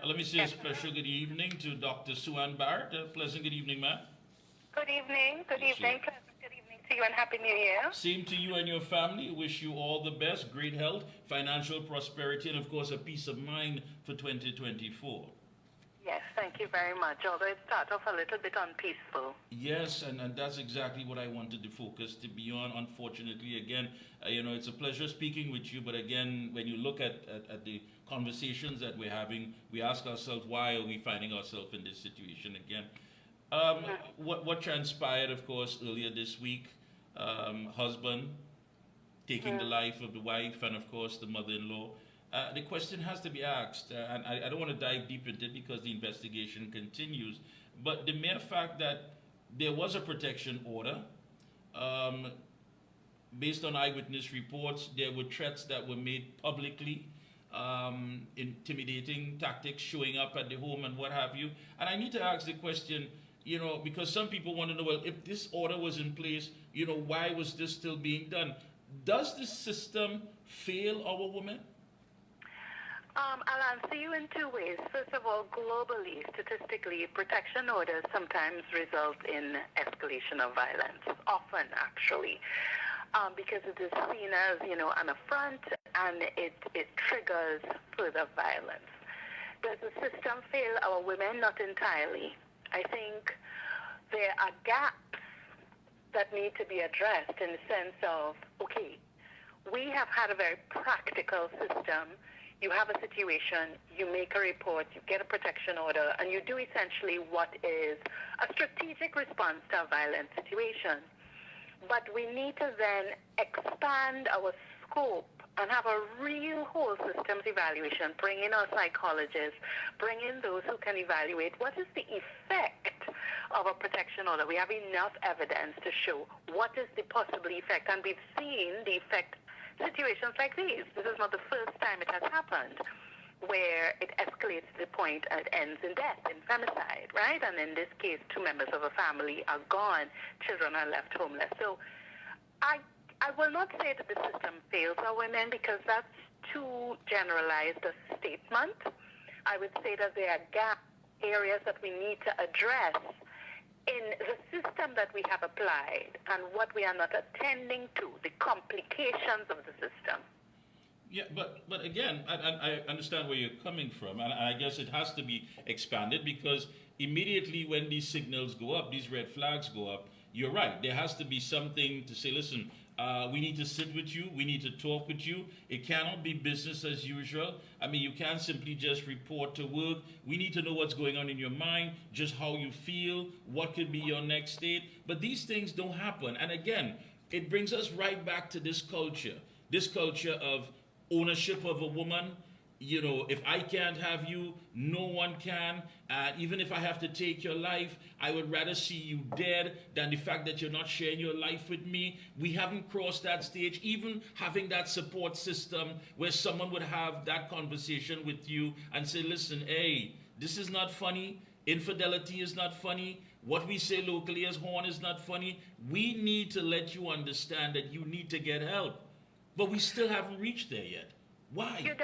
Let me say a special good evening to Dr.Sue and Baratt. Pleasant good evening, ma'am. Good evening. Good Yes, evening. Pleasant good evening to you and Happy New Year. Same to you and your family. Wish you all the best, great health, financial prosperity, and of course a peace of mind for 2024. Yes, thank you very much. Although it started off a little bit unpeaceful. Yes, and that's exactly what I wanted the focus to be on. Unfortunately, again, it's a pleasure speaking with you, but again, when you look at the conversations that we're having, we ask ourselves, why are we finding ourselves in this situation again? What transpired, of course, earlier this week, husband taking the life of the wife and, of course, the mother-in-law. The question has to be asked, and I don't want to dive deep into it because the investigation continues, but the mere fact that there was a protection order, based on eyewitness reports, there were threats that were made publicly, intimidating tactics showing up at the home and what have you. And I need to ask the question, because some people want to know, well, if this order was in place, why was this still being done? Does the system fail our women? I'll answer you in two ways. First of all, globally, statistically, protection orders sometimes result in escalation of violence, often actually, because it is seen as, an affront and it triggers further violence. Does the system fail our women? Not entirely. I think there are gaps that need to be addressed in the sense of, okay, we have had a very practical system. You have a situation, you make a report, you get a protection order, and you do essentially what is a strategic response to a violent situation. But we need to then expand our scope and have a real whole systems evaluation, bring in our psychologists, bring in those who can evaluate what is the effect of a protection order. We have enough evidence to show what is the possible effect, and we've seen the effect situations like these. This is not the first time it has happened, where it escalates to the point and it ends in death, in femicide, right? And in this case, 2 members of a family are gone, children are left homeless. So I will not say that the system fails our women, because that's too generalized a statement. I would say that there are gap areas that we need to address in the system that we have applied and what we are not attending to, the complications of the system. Yeah, but again, I understand where you're coming from, and I guess it has to be expanded, because immediately when these signals go up, these red flags go up, you're right. There has to be something to say, listen, we need to sit with you. We need to talk with you. It cannot be business as usual. I mean, you can't simply just report to work. We need to know what's going on in your mind, just how you feel, what could be your next state. But these things don't happen. And again, it brings us right back to this culture of ownership of a woman. If I can't have you, no one can. Even if I have to take your life, I would rather see you dead than the fact that you're not sharing your life with me. We haven't crossed that stage. Even having that support system where someone would have that conversation with you and say, listen, hey, this is not funny. Infidelity is not funny. What we say locally as horn is not funny. We need to let you understand that you need to get help. But we still haven't reached there yet. Why?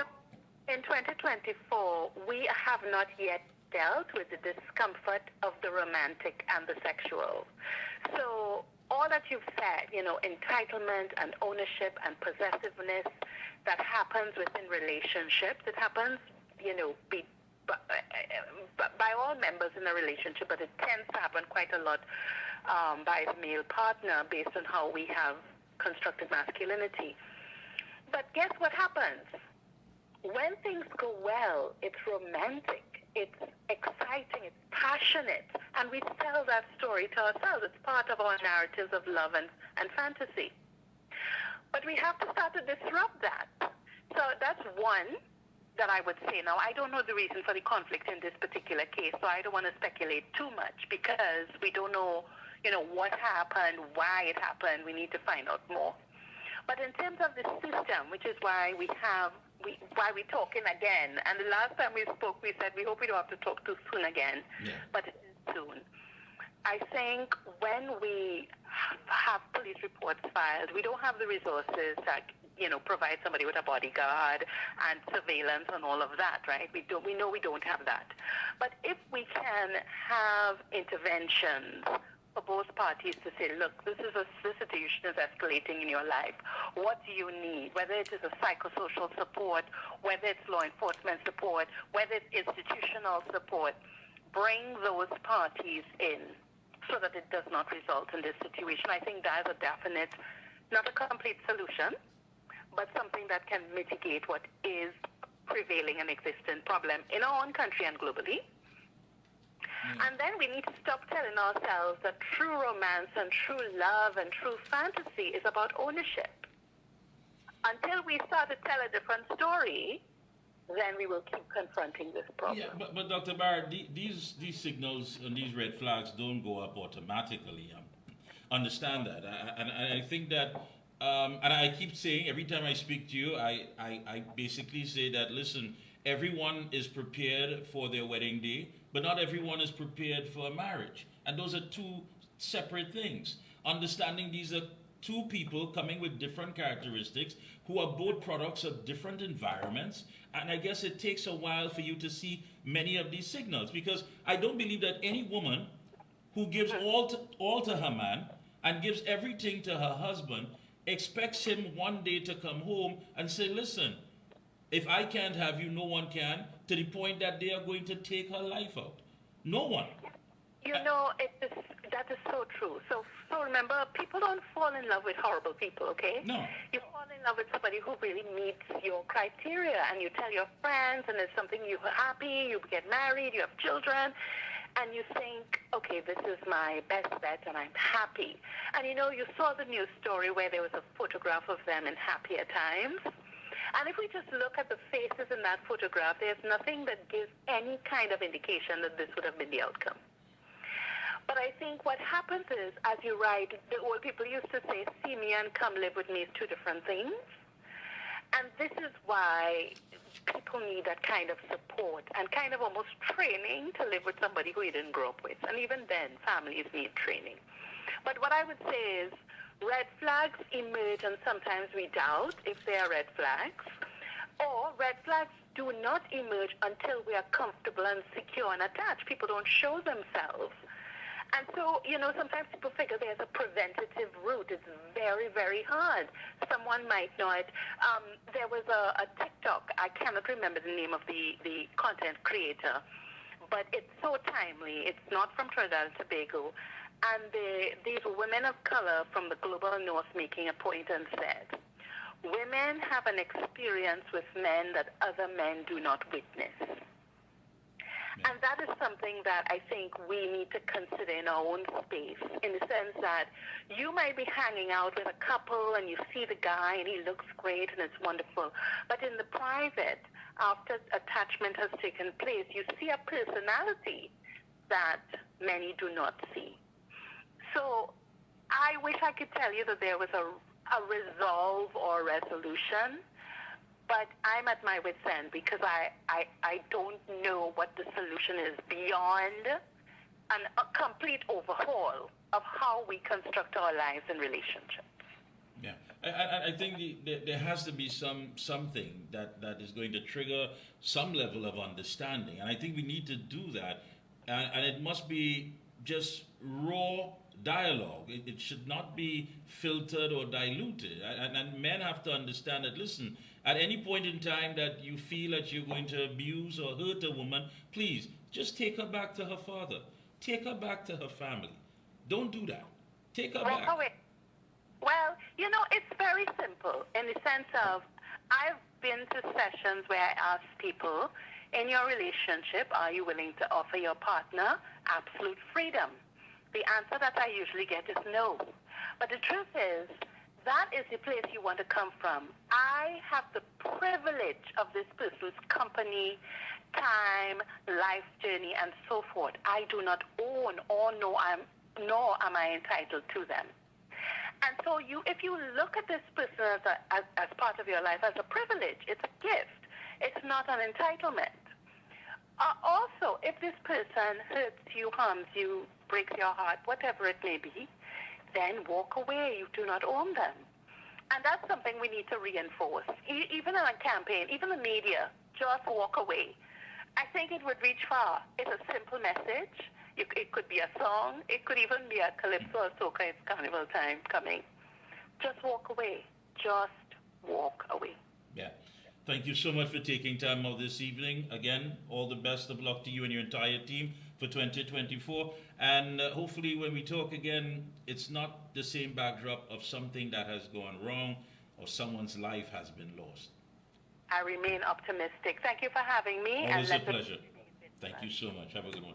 In 2024, we have not yet dealt with the discomfort of the romantic and the sexual. So all that you've said, entitlement and ownership and possessiveness that happens within relationships, it happens, by all members in a relationship, but it tends to happen quite a lot by the male partner based on how we have constructed masculinity. But guess what happens? When things go well, it's romantic, it's exciting, it's passionate, and we tell that story to ourselves. It's part of our narratives of love and fantasy. But we have to start to disrupt that. So that's one that I would say. Now, I don't know the reason for the conflict in this particular case, so I don't want to speculate too much, because we don't know, what happened, why it happened. We need to find out more. But in terms of the system, which is why we're talking again, and the last time we spoke, we said we hope we don't have to talk too soon again, but it is soon. I think when we have police reports filed, we don't have the resources to provide somebody with a bodyguard and surveillance and all of that, right? We know we don't have that. But if we can have interventions for both parties to say, look, this situation is escalating in your life. What do you need? Whether it is a psychosocial support, whether it's law enforcement support, whether it's institutional support, bring those parties in so that it does not result in this situation. I think that is a definite, not a complete solution, but something that can mitigate what is prevailing and existing problem in our own country and globally. And then we need to stop telling ourselves that true romance and true love and true fantasy is about ownership. Until we start to tell a different story, then we will keep confronting this problem. Yeah, but Dr. Baratt, these signals and these red flags don't go up automatically. Understand that. And I think that, and I keep saying every time I speak to you, I basically say that, listen, everyone is prepared for their wedding day, but not everyone is prepared for a marriage. And those are two separate things. Understanding these are two people coming with different characteristics who are both products of different environments. And I guess it takes a while for you to see many of these signals, because I don't believe that any woman who gives all to her man and gives everything to her husband expects him one day to come home and say, listen, if I can't have you, no one can, to the point that they are going to take her life out. No one. That is so true. So remember, people don't fall in love with horrible people, okay? No. You fall in love with somebody who really meets your criteria, and you tell your friends, and it's something you're happy, you get married, you have children, and you think, okay, this is my best bet, and I'm happy. And you saw the news story where there was a photograph of them in happier times. And if we just look at the faces in that photograph, there's nothing that gives any kind of indication that this would have been the outcome. But I think what happens is, as you write, the old people used to say, see me and come live with me is two different things. And this is why people need that kind of support and kind of almost training to live with somebody who you didn't grow up with. And even then, families need training. But what I would say is, red flags emerge, and sometimes we doubt if they are red flags. Or red flags do not emerge until we are comfortable and secure and attached. People don't show themselves. And so, sometimes people figure there's a preventative route. It's very, very hard. Someone might know it. There was a TikTok. I cannot remember the name of the content creator, but it's so timely. It's not from Trinidad and Tobago. And these women of color from the global north making a point and said, women have an experience with men that other men do not witness. And that is something that I think we need to consider in our own space, in the sense that you might be hanging out with a couple and you see the guy and he looks great and it's wonderful. But in the private, after attachment has taken place, you see a personality that many do not see. So I wish I could tell you that there was a resolve or resolution, but I'm at my wit's end because I don't know what the solution is beyond a complete overhaul of how we construct our lives and relationships. Yeah, I think there has to be something that is going to trigger some level of understanding, and I think we need to do that, and it must be just raw dialogue. It should not be filtered or diluted, and men have to understand that, listen, at any point in time that you feel that you're going to abuse or hurt a woman, please just take her back to her father, take her back to her family. Don't do that. Take her back. Well, it's very simple in the sense of, I've been to sessions where I ask people, in your relationship, are you willing to offer your partner absolute freedom? The answer that I usually get is no. But the truth is, that is the place you want to come from. I have the privilege of this person's company, time, life journey, and so forth. I do not own or nor am I entitled to them. And so if you look at this person as part of your life as a privilege, it's a gift. It's not an entitlement. Also, if this person hurts you, harms you, breaks your heart, whatever it may be, then walk away. You do not own them. And that's something we need to reinforce. Even in a campaign, even the media, just walk away. I think it would reach far. It's a simple message. It could be a song. It could even be a calypso or soca. It's carnival time coming. Just walk away. Just walk away. Yeah. Thank you so much for taking time out this evening. Again, all the best of luck to you and your entire team for 2024. And hopefully when we talk again, it's not the same backdrop of something that has gone wrong or someone's life has been lost. I remain optimistic. Thank you for having me. Always a pleasure. Thank you so much. Have a good one.